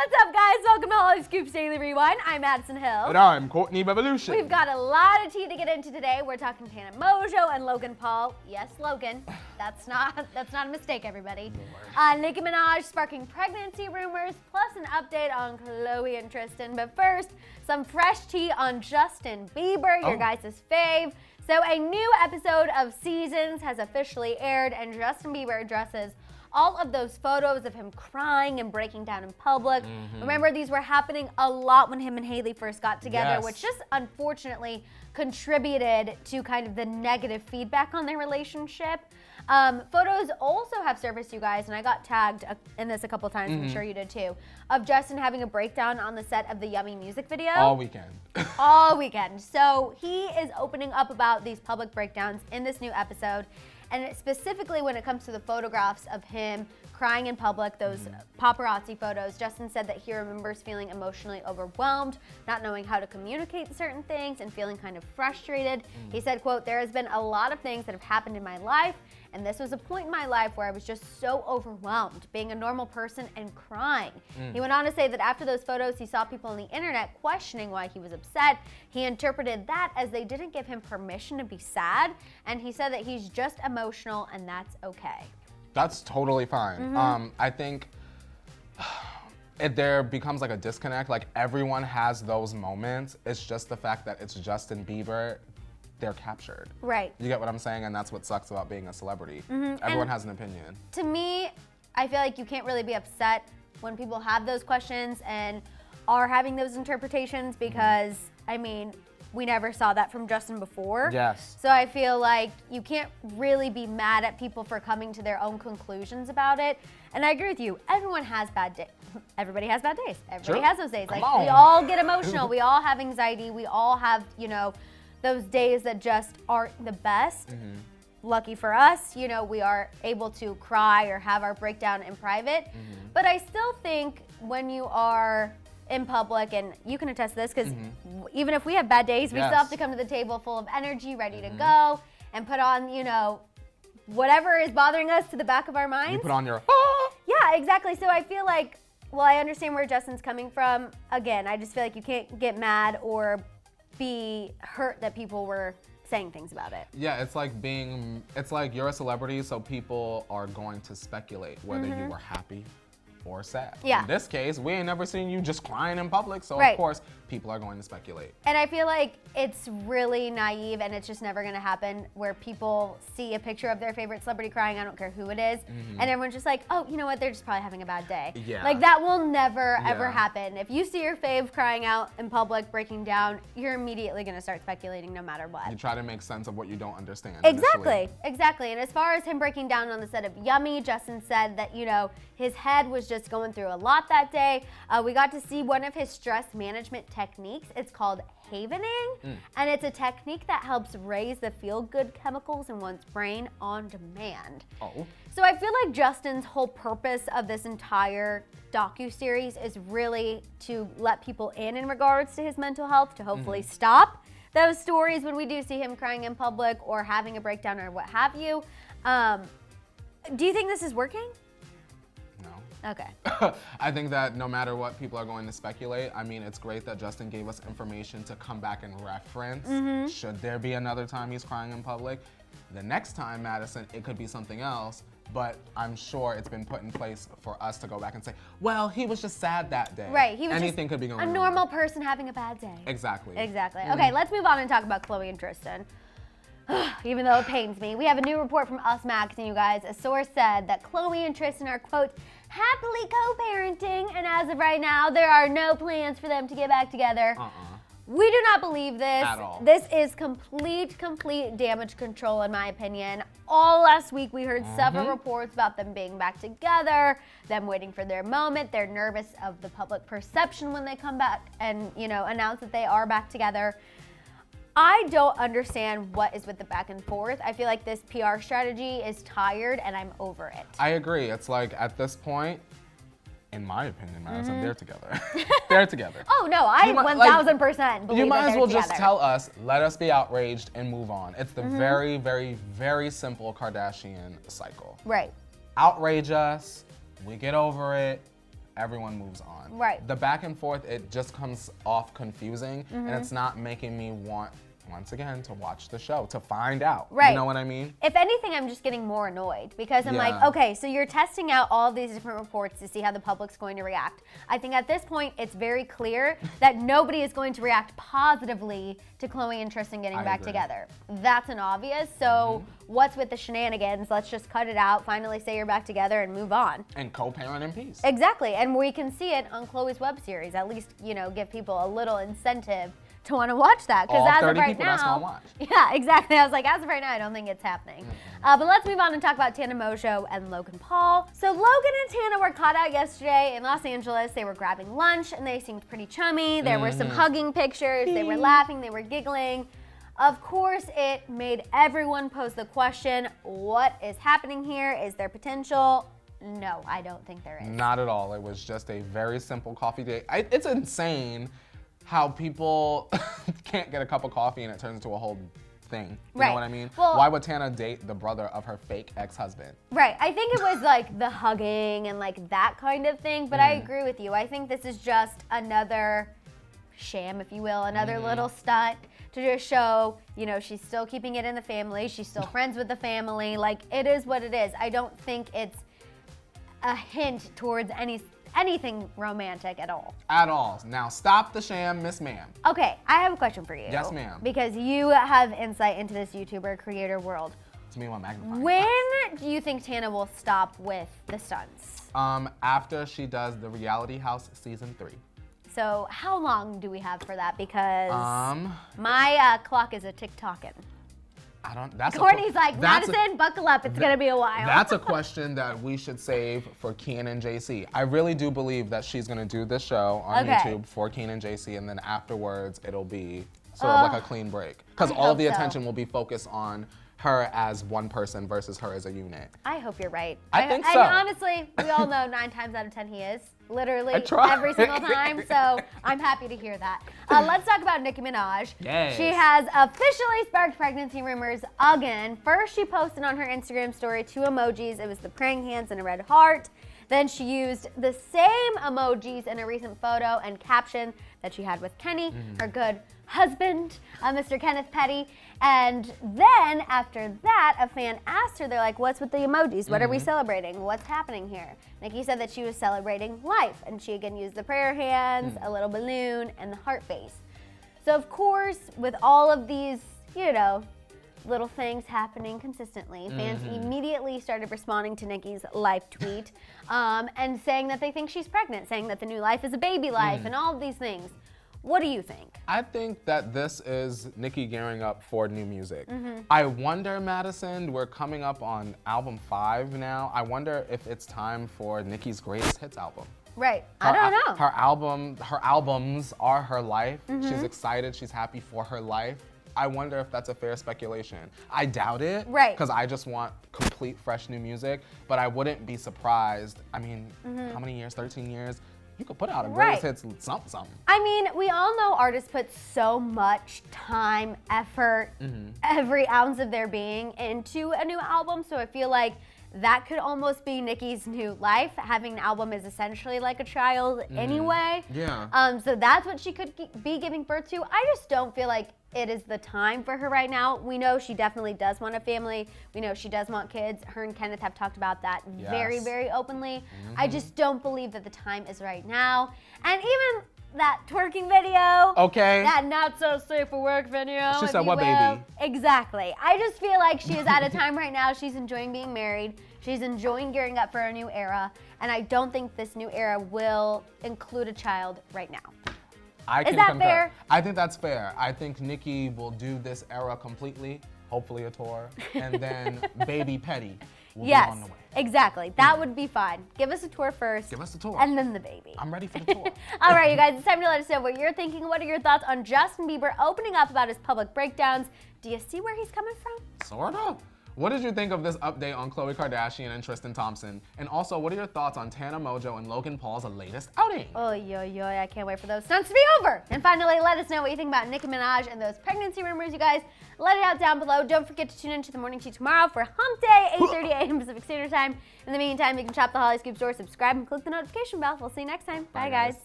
What's up, guys? Welcome to Hollyscoop's Daily Rewind. I'm Madison Hill. And I'm Courtney Revolution. We've got a lot of tea to get into today. We're talking Tana, Mongeau, and Logan Paul. Yes, Logan. That's not a mistake, everybody. Nicki Minaj sparking pregnancy rumors, plus an update on Khloe and Tristan. But first, some fresh tea on Justin Bieber, your guys' fave. So a new episode of Seasons has officially aired, and Justin Bieber addresses all of those photos of him crying and breaking down in public. Remember, these were happening a lot when him and Hailey first got together, which just unfortunately contributed to kind of the negative feedback on their relationship. Photos also have surfaced, you guys, and I got tagged in this a couple times, I'm sure you did too, of Justin having a breakdown on the set of the Yummy music video. All weekend. All weekend. So he is opening up about these public breakdowns in this new episode. And specifically when it comes to the photographs of him crying in public, those paparazzi photos, Justin said that he remembers feeling emotionally overwhelmed, not knowing how to communicate certain things, and feeling kind of frustrated. He said, quote, "There has been a lot of things that have happened in my life, and this was a point in my life where I was just so overwhelmed, being a normal person and crying." He went on to say that after those photos, he saw people on the internet questioning why he was upset. He interpreted that as they didn't give him permission to be sad, and he said that he's just emotional and that's okay. That's totally fine. I think there becomes like a disconnect. Like, everyone has those moments. It's just the fact that it's Justin Bieber, they're captured. Right. You get what I'm saying? And that's what sucks about being a celebrity. Everyone has an opinion. To me, I feel like you can't really be upset when people have those questions and are having those interpretations because, I mean, we never saw that from Justin before. Yes. So I feel like you can't really be mad at people for coming to their own conclusions about it. And I agree with you. Everyone has bad days. Everybody has bad days. Everybody has those days. Like, we all get emotional. We all have anxiety. We all have, you know, those days that just aren't the best. Lucky for us, you know, we are able to cry or have our breakdown in private. But I still think when you are in public, and you can attest to this, because even if we have bad days, we still have to come to the table full of energy, ready to go, and put on, you know, whatever is bothering us to the back of our minds. You put on your Yeah, exactly. So I feel like, well, I understand where Justin's coming from. Again, I just feel like you can't get mad or be hurt that people were saying things about it. Yeah, it's like you're a celebrity, so people are going to speculate whether you were happy or sad. Yeah. In this case, we ain't never seen you just crying in public, so of course, people are going to speculate. And I feel like it's really naive, and it's just never gonna happen, where people see a picture of their favorite celebrity crying, I don't care who it is, and everyone's just like, oh, you know what, they're just probably having a bad day. Yeah. Like, that will never, ever happen. If you see your fave crying out in public, breaking down, you're immediately gonna start speculating no matter what. You try to make sense of what you don't understand. Exactly, exactly. And as far as him breaking down on the set of Yummy, Justin said that, you know, his head was just going through a lot that day. We got to see one of his stress management techniques. It's called havening, and it's a technique that helps raise the feel-good chemicals in one's brain on demand. So I feel like Justin's whole purpose of this entire docuseries is really to let people in regards to his mental health, to hopefully stop those stories when we do see him crying in public or having a breakdown or what have you. Do you think this is working? No. Okay. I think that no matter what, people are going to speculate. I mean, it's great that Justin gave us information to come back and reference. Should there be another time he's crying in public? The next time, Madison, it could be something else, but I'm sure it's been put in place for us to go back and say, well, he was just sad that day. Right. He was Anything just could be going on. a normal person having a bad day. Exactly. Exactly. Okay, let's move on and talk about Khloe and Tristan. Even though it pains me. We have a new report from Us Magazine, you guys. A source said that Khloe and Tristan are, quote, happily co-parenting, and as of right now, there are no plans for them to get back together. We do not believe this. At all. This is complete damage control, in my opinion. All last week, we heard several reports about them being back together, them waiting for their moment. They're nervous of the public perception when they come back and, you know, announce that they are back together. I don't understand what is with the back and forth. I feel like this PR strategy is tired, and I'm over it. I agree. It's like, at this point, in my opinion, Madison, they're together. They're together. Oh, no, I 1,000% believe You might as well just together. tell us, let us be outraged and move on. It's the very, very, very simple Kardashian cycle. Right. Outrage us, we get over it, everyone moves on. Right. The back and forth, it just comes off confusing, and it's not making me want, once again, to watch the show, to find out. Right. You know what I mean? If anything, I'm just getting more annoyed because I'm like, Yeah. okay, so you're testing out all of these different reports to see how the public's going to react. I think at this point, it's very clear that nobody is going to react positively to Khloe and Tristan getting back together. That's an obvious. So what's with the shenanigans? Let's just cut it out, finally say you're back together and move on. And co-parent in peace. Exactly. And we can see it on Khloe's web series. At least, give people a little incentive to want to watch that, because as of 30 right people now, that's gonna watch. Yeah, exactly. I was like, as of right now, I don't think it's happening. But let's move on and talk about Tana Mongeau and Logan Paul. So Logan and Tana were caught out yesterday in Los Angeles. They were grabbing lunch and they seemed pretty chummy. There were some hugging pictures. They were laughing. They were giggling. Of course, it made everyone pose the question: what is happening here? Is there potential? No, I don't think there is. Not at all. It was just a very simple coffee date. It's insane how people can't get a cup of coffee and it turns into a whole thing. You know what I mean? Well, why would Tana date the brother of her fake ex-husband? Right. I think it was like the hugging and like that kind of thing, but I agree with you. I think this is just another sham, if you will, another little stunt to just show, she's still keeping it in the family. She's still friends with the family. Like, it is what it is. I don't think it's a hint towards anything romantic at all. At all. Now stop the sham, Miss Ma'am. Okay, I have a question for you. Yes, ma'am. Because you have insight into this YouTuber creator world. It's me one magnifying When glass. do you think Tana will stop with the stunts? After she does the Reality House season 3. So how long do we have for that? Because Um, my clock is a tick-tocking. I don't. That's Courtney's like, that's Madison, buckle up. It's gonna be a while. That's a question that we should save for Keen and JC. I really do believe that she's gonna do this show on YouTube for Keen and JC, and then afterwards it'll be sort of like a clean break, because all of the attention will be focused on her as one person versus her as a unit. I hope you're right. I think so. And honestly, we all know 9 times out of 10 he is. Literally I try. every single time. So I'm happy to hear that. Let's talk about Nicki Minaj. Yes. She has officially sparked pregnancy rumors again. First, she posted on her Instagram story 2 emojis. It was the praying hands and a red heart. Then she used the same emojis in a recent photo and caption that she had with Kenny, her good husband, Mr. Kenneth Petty. And then after that, a fan asked her, they're like, what's with the emojis? What are we celebrating? What's happening here? Nicki said that she was celebrating life. And she again used the prayer hands, a little balloon, and the heart face. So of course, with all of these, little things happening consistently, fans immediately started responding to Nicki's life tweet and saying that they think she's pregnant, saying that the new life is a baby life and all of these things. What do you think? I think that this is Nicki gearing up for new music. I wonder, Madison, we're coming up on album 5 now. I wonder if it's time for Nicki's greatest hits album. Right. I don't know. Her albums are her life. She's excited, she's happy for her life. I wonder if that's a fair speculation. I doubt it. Right. Because I just want complete, fresh new music. But I wouldn't be surprised. I mean, how many years? 13 years? You could put out a greatest hits something. I mean, we all know artists put so much time, effort, every ounce of their being into a new album. So I feel like that could almost be Nicki's new life. Having an album is essentially like a child anyway. Yeah. So that's what she could be giving birth to. I just don't feel like it is the time for her right now. We know she definitely does want a family. We know she does want kids. Her and Kenneth have talked about that very, very openly. I just don't believe that the time is right now. And even that twerking video. Okay. That not so safe for work video. She if said, you "What, will." baby? Exactly. I just feel like she is at a time right now. She's enjoying being married. She's enjoying gearing up for a new era. And I don't think this new era will include a child right now. I can that concur. fair? I think that's fair. I think Nicki will do this era completely, hopefully a tour, and then Baby Petty will be on the way. Exactly. That would be fine. Give us a tour first. Give us a tour. And then the baby. I'm ready for the tour. All right, you guys, it's time to let us know what you're thinking. What are your thoughts on Justin Bieber opening up about his public breakdowns? Do you see where he's coming from? Sort of. What did you think of this update on Khloe Kardashian and Tristan Thompson? And also, what are your thoughts on Tana Mongeau and Logan Paul's latest outing? Oh, yo, I can't wait for those stunts to be over. And finally, let us know what you think about Nicki Minaj and those pregnancy rumors, you guys. Let it out down below. Don't forget to tune into the Morning Tea tomorrow for Hump Day, 8:30 a.m. Pacific Standard Time. In the meantime, you can shop the Hollyscoop store, subscribe, and click the notification bell. We'll see you next time. Bye guys.